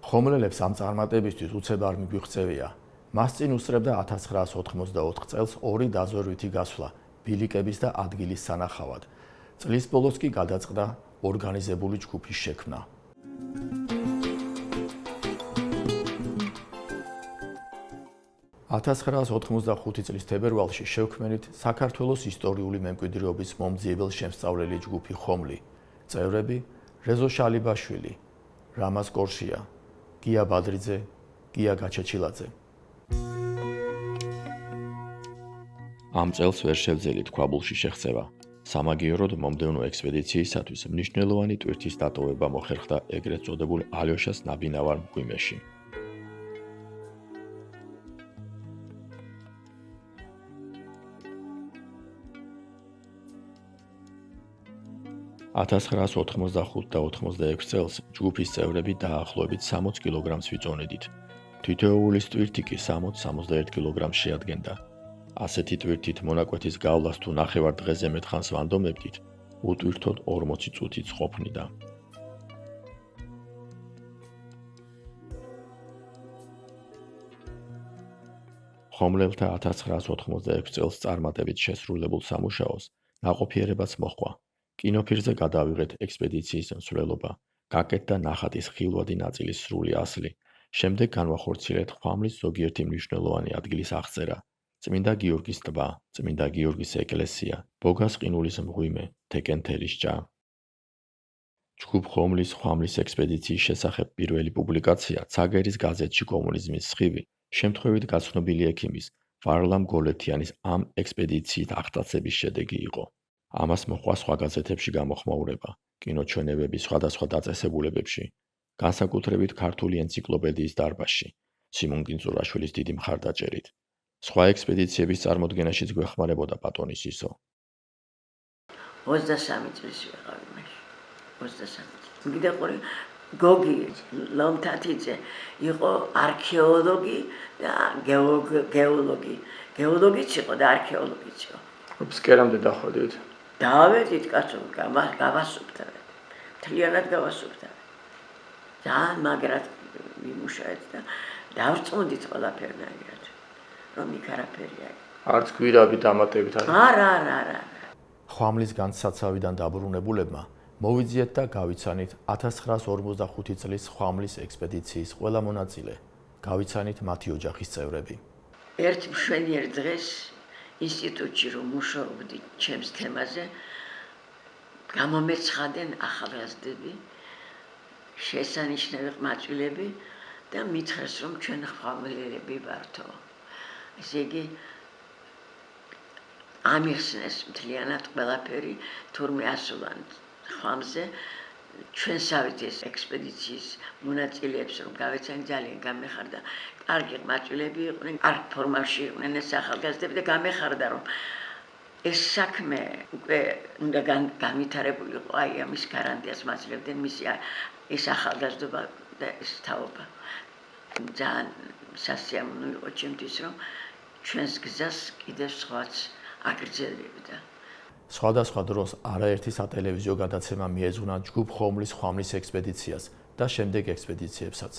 ხომლელებს ამ წარმატებისთვის უცებ არ მიგვიღწევია. მას წინ უსწრებდა 1984 წელს ორი დაზვერვითი გასვლა ბილიკების და ადგილის სანახავად. წლის ბოლოს კი გადაწყდა ორგანიზებული ჯგუფის შექმნა. (1985 წლის თებერვალში შევქმნით საქართველოს ისტორიული მემკვიდრეობის მომძიებელ შემსწავლელი ჯგუფი ხომლი. წევრები: რეზო შალიბაშვილი, რამაზ კორშია, გია ბადრიძე, გია გაჩეჩილაძე. ამ წელს ვერ შევძელით ქვაბულში შეღწევა. სამაგიეროდ მომდევნო ექსპედიციისათვის მნიშვნელოვანი ტვირთის დატოვება მოხერხდა ეგრეთ წოდებულ ალიოშას ნაბინავარ მღვიმეში. (1985 და 86 წელს ჯგუფის წევრები დაახლოებით 60 კილოგრამს ვიწონედით. თითოეულის ტვირთი კი 60-61 კილოგრამს შეადგენდა. ასეთი ტვირთით მონაკვეთის გავლას თუ ნახევარ დღეზე მეტხანს ვანდომებდით, უტვირთოდ 40 წუთიც ყოფნიდა. ხომლელთა 1986 წელს წარმატებით შესრულებულ სამუშაოს ნაყოფიერებაც მოჰყვა. კინოფირზე გადავიღეთ ექსპედიციის მსვლელობა, გაკეთდა ნახატის ხილვადი ნაწილის სრული ასლი, შემდეგ განვახორციელეთ ხვამლის ზოგიერთი მნიშვნელოვანი ადგილის აღწერა. წმინდა გიორგის ტბა, წმინდა გიორგის ეკლესია, ბოგას ყინულის მღვიმე, თეკენთელის ჭა. ჯგუფ ხომლის ხვამლის ექსპედიციის შესახებ პირველი პუბლიკაცია ცაგერის გაზეთში კომუნიზმის სხივი, შემთხვევით გაცნობილი ექიმის ვარლამ გოლეთიანის ამ ექსპედიციით აღტაცების შედეგი იყო. ამას მოჰყვა სხვა გაზეთებში გამოხმაურება, კინოჩვენებები სხვადასხვა დაწესებულებებში, განსაკუთრებით ქართული ენციკლოპედიის დარბაზში, სიმონ კინძურაშვილის დიდი მხარდაჭერით. სხვა ექსპედიციების წარმოდგენაშიც გვეხმარებოდა პატონის ისო. 23 წლის ვიყავი მაშინ. 23 წლის. მიგდაყური გოგი ლომთათიძე იყო არქეოლოგი და გეოლოგი. გეოლოგიც იყო და არქეოლოგიც იყო. ფსკერამდე დახვედით. დავედით კაცო, გავასუფთავეთ. მთლიანად გავასუფთავეთ. ძალიან მაგრად ვიმუშავეთ და დავწმუნდით ყველაფერნაირად, რომ იქ არაფერია. არც გვირაბი დამატებით არ. არა. ხვამლის განსაცავიდან დაბრუნებულებმა მოვიძიეთ და გავიცანით 1945 წლის ხვამლის ექსპედიციის ყველა მონაწილე. გავიცანით მათი ოჯახის წევრები. ერთ მშვენიერ დღეს ინსტიტუტში რომ მუშაობდი ჩემს თემაზე, გამომეცხადნენ ახალგაზრდები, შესანიშნავი ყმაწვილები და მითხრეს, რომ ჩვენ ხვამლელები ვართო. ესე იგი, ამიხსნეს მთლიანად ყველაფერი, თურმე ასულან ხვამზე, ჩვენსავით ეს ექსპედიციის მონაწილეებს რომ გავეცანი ძალიან გამეხარდა. კარგი ყმაწვილები იყვნენ, კარგ ფორმაში იყვნენ ეს ახალგაზრდები და გამეხარდა რომ ეს საქმე უკვე უნდა განვითარებულიყო, აი ამის გარანტიას მაძლევდნენ მისი ეს ახალგაზრდობა და ეს თაობა. ძალიან სასიამოვნო იყო ჩემთვის, რომ ჩვენს გზას კიდევ სხვაც აგრძელებდა. სხვადასხვა დროს არაერთი სატელევიზიო გადაცემა მიეძღვნა ჯგუფ ხომლის ხვამლის ექსპედიციას და შემდეგ ექსპედიციებსაც.